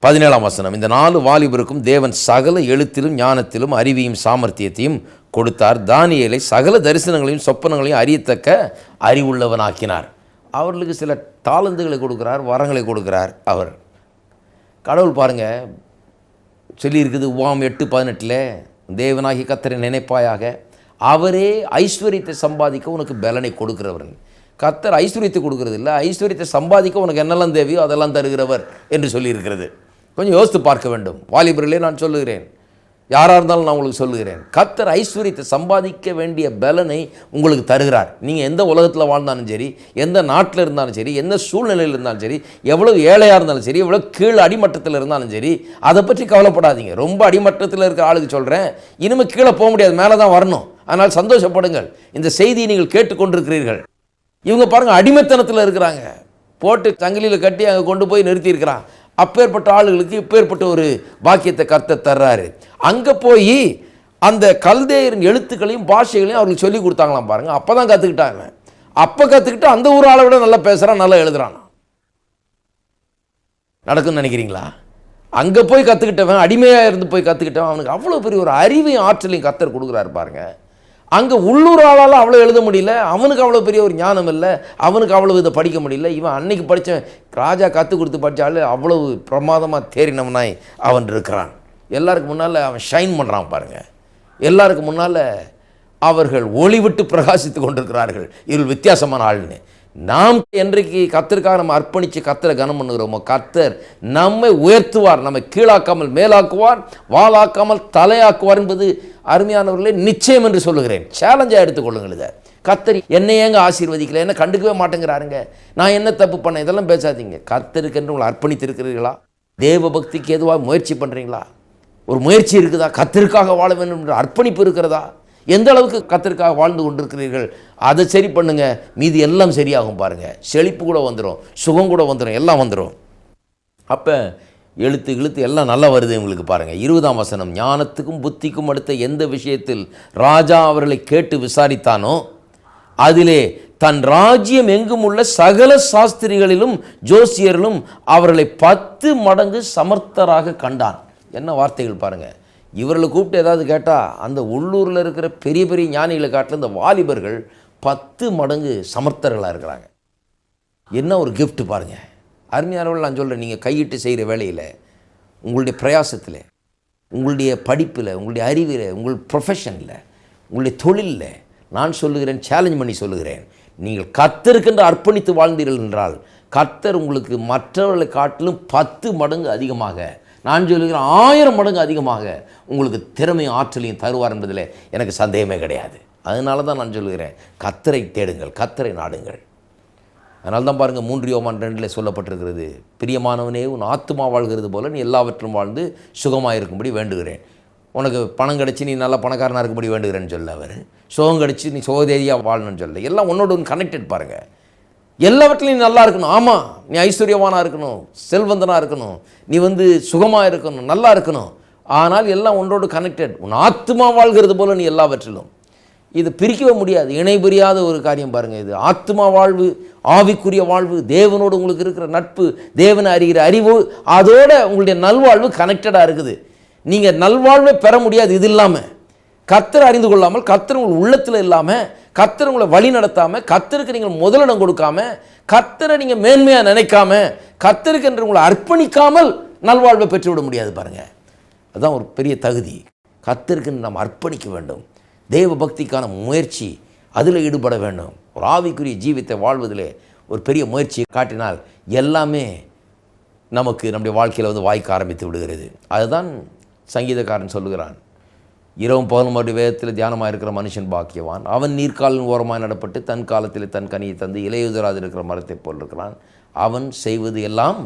17ஆம் வசனம், இந்த 4 வாலிபருக்கும் தேவன் சகல எழுத்திலும் ஞானத்திலும் அறிவியும் சாமர்த்தியத்தையும் கொடுத்தார். தானியேலை சகல தரிசனங்களையும் சொப்பனங்களையும் அறியத்தக்க அறிவுள்ளவனாக்கினார். அவர்களுக்கு சில தாளந்துகளை கொடுக்கிறார், வரங்களை கொடுக்கிறார். அவர் கடவுள் பாருங்க சொல்லியிருக்குது, உவாம் 8:18, தேவனாகி கர்த்தரை நினைப்பாயாக, அவரே ஐஸ்வர்யத்தை சம்பாதிக்க உனக்கு பலனை கொடுக்கிறவர். கர்த்தர் ஐஸ்வர்யத்தை கொடுக்கறது இல்லை, ஐஸ்வர்யத்தை சம்பாதிக்க உனக்கு என்னெல்லாம் தேவையோ அதெல்லாம் தருகிறவர் என்று சொல்லியிருக்கிறது. கொஞ்சம் யோசித்து பார்க்க வேண்டும். வாலிபர்களே நான் சொல்லுகிறேன், யாராக இருந்தாலும் நான் உங்களுக்கு சொல்லுகிறேன், கர்த்தர் ஐஸ்வர்யத்தை சம்பாதிக்க வேண்டிய பலனை உங்களுக்கு தருகிறார். நீங்கள் எந்த உலகத்தில் வாழ்ந்தாலும் சரி, எந்த நாட்டில் இருந்தாலும் சரி, எந்த சூழ்நிலையில் இருந்தாலும் சரி, எவ்வளோ ஏழையாக இருந்தாலும் சரி, எவ்வளோ கீழே அடிமட்டத்தில் இருந்தாலும் சரி, அதை பற்றி கவலைப்படாதீங்க. ரொம்ப அடிமட்டத்தில் இருக்கிற ஆளுக்கு சொல்கிறேன், இனிமேல் கீழே போக முடியாது, மேலே தான் வரணும். அதனால் சந்தோஷப்படுங்கள். இந்த செய்தியை நீங்கள் கேட்டுக்கொண்டிருக்கிறீர்கள். இவங்க பாருங்கள், அடிமைத்தனத்தில் இருக்கிறாங்க, போட்டு சங்கிலியில் கட்டி அங்கே கொண்டு போய் நிறுத்தியிருக்கிறான். அப்பேற்பட்ட ஆளுகளுக்கு இப்பேற்பட்ட ஒரு பாக்கியத்தை கர்த்தர் தர்றாரு. அங்கே போய் அந்த கல்தேயரின் எழுத்துக்களையும் பாஷைகளையும் அவர்களுக்கு சொல்லி கொடுத்தாங்களாம் பாருங்க. அப்போ தான் கற்றுக்கிட்டாங்க. அப்போ கற்றுக்கிட்டு அந்த ஊர் ஆளை விட நல்லா பேசுகிறான், நல்லா எழுதுறான். நடக்கும்னு நினைக்கிறீங்களா? அங்கே போய் கற்றுக்கிட்டவன், அடிமையாக இருந்து போய் கற்றுக்கிட்டவன், அவனுக்கு அவ்வளோ பெரிய ஒரு அறிவையும் ஆற்றலையும் கர்த்தர் கொடுக்குறாரு பாருங்க. அங்கே உள்ளூர் ஆளால் அவ்வளோ எழுத முடியல, அவனுக்கு அவ்வளோ பெரிய ஒரு ஞானம் இல்லை, அவனுக்கு அவ்வளோ இதை படிக்க முடியல. இவன் அன்னைக்கு படித்த ராஜா கற்றுக் கொடுத்து படித்தாலே அவ்வளவு பிரமாதமாக தேறினவனாய் அவன் இருக்கிறான். எல்லாருக்கு முன்னால் அவன் ஷைன் பண்ணுறான் பாருங்கள். எல்லாருக்கு முன்னால் அவர்கள் ஒளி விட்டு பிரகாசித்து கொண்டிருக்கிறார்கள். இவர்கள் வித்தியாசமான ஆள்னு. நாம் என்றைக்கு கர்த்தருக்காக நம்ம அர்ப்பணித்து கர்த்தரை கனம் பண்ணுகிறோமோ, கர்த்தர் நம்மை உயர்த்துவார், நம்மை கீழாக்காமல் மேலாக்குவார், வாளாக்காமல் தலையாக்குவார் என்பது அருமையானவர்களே நிச்சயம் என்று சொல்லுகிறேன். சேலஞ்சாக எடுத்துக்கொள்ளுங்கள். இதை கர்த்தர் என்னை ஏங்க ஆசீர்வதிக்கல, என்ன கண்டுக்கவே மாட்டேங்கிறாருங்க, நான் என்ன தப்பு பண்ணேன், இதெல்லாம் பேசாதீங்க. கர்த்தருக்கு என்று உங்களை அர்ப்பணித்திருக்கிறீர்களா? தேவ பக்திக்கு எதுவாக முயற்சி பண்ணுறீங்களா? ஒரு முயற்சி இருக்குதா? கர்த்தருக்காக வாழ வேண்டும் என்ற அர்ப்பணிப்பு இருக்கிறதா? எந்த அளவுக்கு கர்த்தருக்காக வாழ்ந்து கொண்டிருக்கிறீர்கள்? அதை சரி பண்ணுங்க, மீதி எல்லாம் சரியாகும் பாருங்க. செழிப்பு கூட வந்துடும், சுகம் கூட வந்துடும், எல்லாம் வந்துடும். அப்போ எழுத்து எல்லாம் நல்லா வருது உங்களுக்கு பாருங்கள். 20ஆம் வசனம், ஞானத்துக்கும் புத்திக்கும் அடுத்த எந்த விஷயத்தில் ராஜா அவர்களை கேட்டு விசாரித்தானோ அதிலே தன் ராஜ்யம் எங்கும் உள்ள சகல சாஸ்திரிகளிலும் ஜோசியர்களும் அவர்களை 10 மடங்கு சமர்த்தராக கண்டான். என்ன வார்த்தைகள் பாருங்கள். இவர்களை கூப்பிட்டு ஏதாவது கேட்டால் அந்த உள்ளூரில் இருக்கிற பெரிய பெரிய ஞானிகளை காட்டில் இந்த வாலிபர்கள் 10 மடங்கு சமர்த்தர்களாக இருக்கிறாங்க. என்ன ஒரு கிஃப்ட் பாருங்கள். அருமையானவர்கள், நான் சொல்கிறேன், நீங்கள் கையிட்டு செய்கிற வேலையில், உங்களுடைய பிரயாசத்தில், உங்களுடைய படிப்பில், உங்களுடைய அறிவில், உங்கள் ப்ரொஃபஷனில், உங்களுடைய தொழிலில், நான் சொல்லுகிறேன், சேலஞ்ச் பண்ணி சொல்லுகிறேன், நீங்கள் கர்த்தருக்கென்று அர்ப்பணித்து வாழ்ந்தீர்கள் என்றால் கர்த்தர் உங்களுக்கு மற்றவர்களை காட்டிலும் 10 மடங்கு அதிகமாக, நான் சொல்லுகிறேன் 1000 மடங்கு அதிகமாக உங்களுக்கு திறமையும் ஆற்றலையும் தருவார் என்பதில் எனக்கு சந்தேகமே கிடையாது. அதனால தான் நான் சொல்லுகிறேன், கர்த்தரை தேடுங்கள், கர்த்தரை நாடுங்கள். அதனால தான் பாருங்கள், 3 யோவான் 2 சொல்லப்பட்டிருக்கிறது, பிரியமானவனே, உன் ஆத்துமா வாழ்கிறது போல நீ எல்லாவற்றும் வாழ்ந்து சுகமாக இருக்கும்படி வேண்டுகிறேன். உனக்கு பணம் கிடச்சி நீ நல்லா பணக்காரனாக இருக்கும்படி வேண்டுகிறேன்னு சொல்ல அவர். சுகம் கிடச்சி நீ சுகதேதியாக வாழணும்னு சொல்ல. எல்லாம் உன்னோட ஒன்று கனெக்டட் பாருங்கள். எல்லாவற்றிலையும் நீ நல்லா இருக்கணும். ஆமாம், நீ ஐஸ்வர்யவானாக இருக்கணும், செல்வந்தனாக இருக்கணும், நீ சுகமாக இருக்கணும், நல்லா இருக்கணும். ஆனால் எல்லாம் ஒன்றோடு கனெக்டட். உன் ஆத்துமா வாழ்கிறது போல நீ எல்லாவற்றிலும். இது பிரிக்கவே முடியாது, இணை பிரியாத ஒரு காரியம் பாருங்கள். இது ஆத்துமா வாழ்வு, ஆவிக்குரிய வாழ்வு, தேவனோடு உங்களுக்கு இருக்கிற நட்பு, தேவனை அறிகிற அறிவு, அதோட உங்களுடைய நல்வாழ்வு கனெக்டடாக இருக்குது. நீங்கள் நல்வாழ்வை பெற முடியாது இது இல்லாமல். கர்த்தரை அறிந்து கொள்ளாமல், கர்த்தர் உங்கள் உள்ளத்தில் இல்லாமல், கர்த்தர் உங்களை வழி நடத்தாமல், கர்த்தருக்கு நீங்கள் முதலிடம் கொடுக்காம, கர்த்தரை நீங்கள் மேன்மையாக நினைக்காம, கர்த்தருக்கு என்று உங்களை அர்ப்பணிக்காமல் நல்வாழ்வை பெற்றுவிட முடியாது பாருங்கள். அதுதான் ஒரு பெரிய தகுதி. கர்த்தருக்கு நாம் அர்ப்பணிக்க வேண்டும். தேவ பக்திக்கான முயற்சி, அதில் ஈடுபட வேண்டும். ஒரு ஆவிக்குரிய ஜீவித்தை வாழ்வதில் ஒரு பெரிய முயற்சியை காட்டினால் எல்லாமே நமக்கு நம்முடைய வாழ்க்கையில் வாய்க்க ஆரம்பித்து விடுகிறது. அதுதான் சங்கீதக்காரன் சொல்லுகிறான், இரவும் பகலும் அவருடைய வேதத்தில் தியானமாக இருக்கிற மனுஷன் பாக்கியவான். அவன் நீர்க்காலின் ஓரமாக நடப்பட்டு தன் காலத்தில் தன் கனியை தந்து இலையுதிராது இருக்கிற மரத்தை போல் இருக்கிறான். அவன் செய்வது எல்லாம்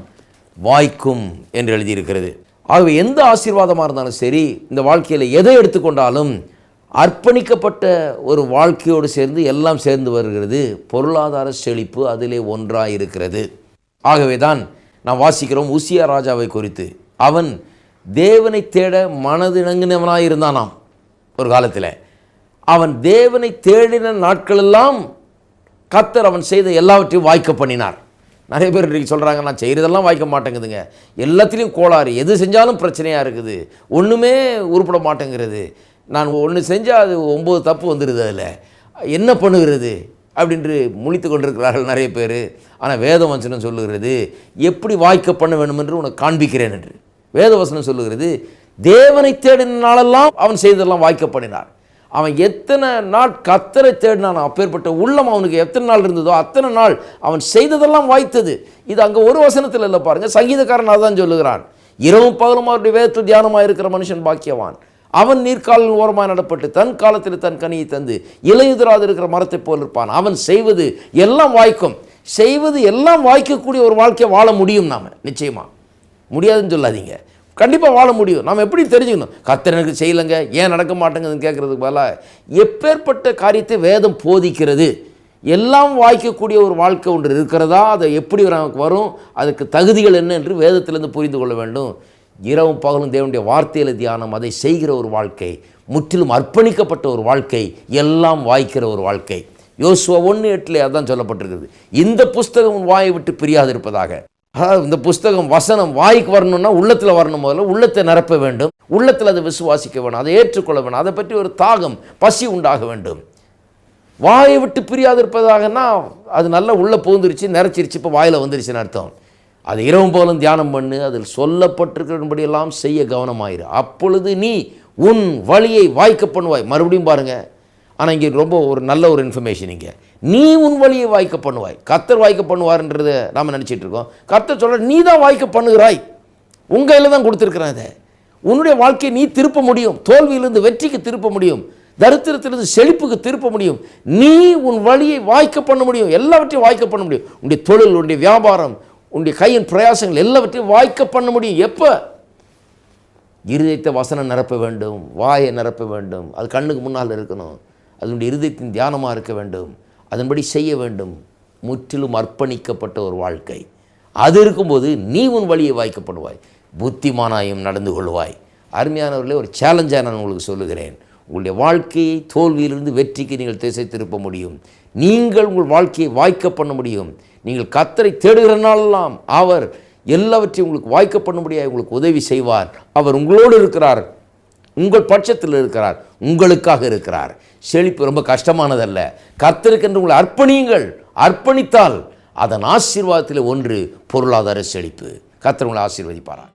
வாய்க்கும் என்று எழுதியிருக்கிறது. ஆகவே எந்த ஆசீர்வாதமாக இருந்தாலும் சரி, இந்த வாழ்க்கையில் எதை எடுத்துக்கொண்டாலும் அர்ப்பணிக்கப்பட்ட ஒரு வாழ்க்கையோடு சேர்ந்து எல்லாம் சேர்ந்து வருகிறது. பொருளாதார செழிப்பு அதிலே ஒன்றாக இருக்கிறது. ஆகவே தான் நாம் வாசிக்கிறோம் உசியா ராஜாவை குறித்து. அவன் தேவனை தேட மனதிணங்கினவனாக இருந்தானாம். ஒரு காலத்தில் அவன் தேவனை தேடின நாட்களெல்லாம் கர்த்தர் அவன் செய்த எல்லாவற்றையும் வாய்க்க பண்ணினார். நிறைய பேர் இன்றைக்கி சொல்கிறாங்க, நான் செய்கிறதெல்லாம் வாய்க்க மாட்டேங்குதுங்க, எல்லாத்துலேயும் கோளாறு, எது செஞ்சாலும் பிரச்சனையாக இருக்குது, ஒன்றுமே உருப்பட மாட்டேங்கிறது, நான் ஒன்று செஞ்சால் அது 9 தப்பு வந்துடுது, அதில் என்ன பண்ணுகிறது அப்படின்று முழித்து கொண்டிருக்கிறார்கள் நிறைய பேர். ஆனால் வேதவசனம் சொல்லுகிறது, எப்படி வாய்க்க பண்ண வேண்டும் என்று உனக்கு காண்பிக்கிறேன் என்று. வேதவசனம் சொல்லுகிறது, தேவனை தேடின நாளெல்லாம் அவன் செய்ததெல்லாம் வாய்க்க பண்ணினார். அவன் எத்தனை நாள் கர்த்தரை தேடினான், அப்பேற்பட்ட உள்ளம் அவனுக்கு எத்தனை நாள் இருந்ததோ அத்தனை நாள் அவன் செய்ததெல்லாம் வாய்த்தது. இது அங்கே ஒரு வசனத்தில் இல்லை பாருங்கள். சங்கீதக்காரன் அதான் சொல்லுகிறான், இரவும் பகலும் அவருடைய வேதத்தில் தியானமாக இருக்கிற மனுஷன் பாக்கியவான். அவன் நீர்க்காலின் ஓரமாக நடப்பட்டு தன் காலத்தில் தன் கனியை தந்து இலையுதிராது இருக்கிற மரத்தை போல் இருப்பான். அவன் செய்வது எல்லாம் வாய்க்கும். செய்வது எல்லாம் வாய்க்கக்கூடிய ஒரு வாழ்க்கையை வாழ முடியும். நாம் நிச்சயமாக முடியாதுன்னு சொல்லாதீங்க, கண்டிப்பாக வாழ முடியும். நாம் எப்படி தெரிஞ்சுக்கணும்? கர்த்தர் எனக்கு செய்யலைங்க, ஏன் நடக்க மாட்டேங்குதுன்னு கேட்குறதுக்கு பதிலாக எப்பேற்பட்ட காரியத்தை வேதம் போதிக்கிறது, எல்லாம் வாய்க்கக்கூடிய ஒரு வாழ்க்கை ஒன்று இருக்கிறதா, அதை எப்படி நமக்கு வரும், அதுக்கு தகுதிகள் என்ன என்று வேதத்திலிருந்து புரிந்து கொள்ள வேண்டும். இரவும் பகலும் தேவனுடைய வார்த்தையில தியானம், அதை செய்கிற ஒரு வாழ்க்கை, முற்றிலும் அர்ப்பணிக்கப்பட்ட ஒரு வாழ்க்கை, எல்லாம் வாய்க்கிற ஒரு வாழ்க்கை. யோசுவா 1:8 அதான் சொல்லப்பட்டிருக்கிறது. இந்த புஸ்தகம் உன் வாயை விட்டு பிரியாது இருப்பதாக. அதாவது இந்த புஸ்தகம் வசனம் வாய்க்கு வரணும்னா உள்ளத்தில் வரணும். முதல்ல உள்ளத்தை நிரப்ப வேண்டும், உள்ளத்தில் அதை விசுவாசிக்க வேணும், அதை ஏற்றுக்கொள்ள வேணும், அதை பற்றி ஒரு தாகம் பசி உண்டாக வேண்டும். வாயை விட்டு பிரியாது இருப்பதாகனா அது நல்லா உள்ளே புகுந்துருச்சு, நிறச்சிருச்சு, இப்போ வாயில் வந்துருச்சுன்னு அர்த்தம். அது இரவும் போலும் தியானம் பண்ணு, அதில் சொல்லப்பட்டிருக்கிறபடியெல்லாம் செய்ய கவனமாயிரு, அப்பொழுது நீ உன் வழியை வாய்க்க பண்ணுவாய். மறுபடியும் பாருங்கள், ஆனால் இங்கே ரொம்ப ஒரு நல்ல ஒரு இன்ஃபர்மேஷன். இங்கே நீ உன் வழியை வாய்க்க பண்ணுவாய். கர்த்தர் வாய்க்க பண்ணுவார்ன்றதை நாம் நினச்சிட்டு இருக்கோம். கர்த்தர் சொல்ற நீ தான் வாய்க்க பண்ணுகிறாய், உங்கள் கையில் தான் கொடுத்துருக்குறேன். அதை உன்னுடைய வாழ்க்கையை நீ திருப்ப முடியும், தோல்வியிலிருந்து வெற்றிக்கு திருப்ப முடியும், தரித்திரத்திலிருந்து செழிப்புக்கு திருப்ப முடியும். நீ உன் வழியை வாய்க்க பண்ண முடியும், எல்லாவற்றையும் வாய்க்க பண்ண முடியும். உன்னுடைய தொழில், உன்னுடைய வியாபாரம், உன்னுடைய கையின் பிரயாசங்கள் எல்லாவற்றையும் வாய்க்க பண்ண முடியும். எப்போ? இருதயத்தை வசனம் நிரப்ப வேண்டும், வாயை நிரப்ப வேண்டும், அது கண்ணுக்கு முன்னால் இருக்கணும், அதனுடைய இருதயத்தின் தியானமாக இருக்க வேண்டும், அதன்படி செய்ய வேண்டும். முற்றிலும் அர்ப்பணிக்கப்பட்ட ஒரு வாழ்க்கை அது இருக்கும்போது நீ உன் வழியை வாய்க்க பண்ணுவாய், புத்திமானாயும் நடந்து கொள்வாய். அருமையானவர்களே, ஒரு சேலஞ்சாக நான் உங்களுக்கு சொல்லுகிறேன். உங்களுடைய வாழ்க்கையை தோல்வியிலிருந்து வெற்றிக்கு நீங்கள் திசை திருப்ப முடியும். நீங்கள் உங்கள் வாழ்க்கையை வாய்க்க பண்ண முடியும். நீங்கள் கர்த்தரை தேடுகிற நாளெல்லாம் அவர் எல்லாவற்றையும் உங்களுக்கு வாய்க்க பண்ண முடியாது, உங்களுக்கு உதவி செய்வார். அவர் உங்களோடு இருக்கிறார், உங்கள் பட்சத்தில் இருக்கிறார், உங்களுக்காக இருக்கிறார். செழிப்பு ரொம்ப கஷ்டமானதல்ல. கர்த்தருக்கென்று உங்களை அர்ப்பணியுங்கள். அர்ப்பணித்தால் அதன் ஆசீர்வாதத்தில் ஒன்று பொருளாதார செழிப்பு. கர்த்தர் உங்களை ஆசீர்வதிப்பாரா.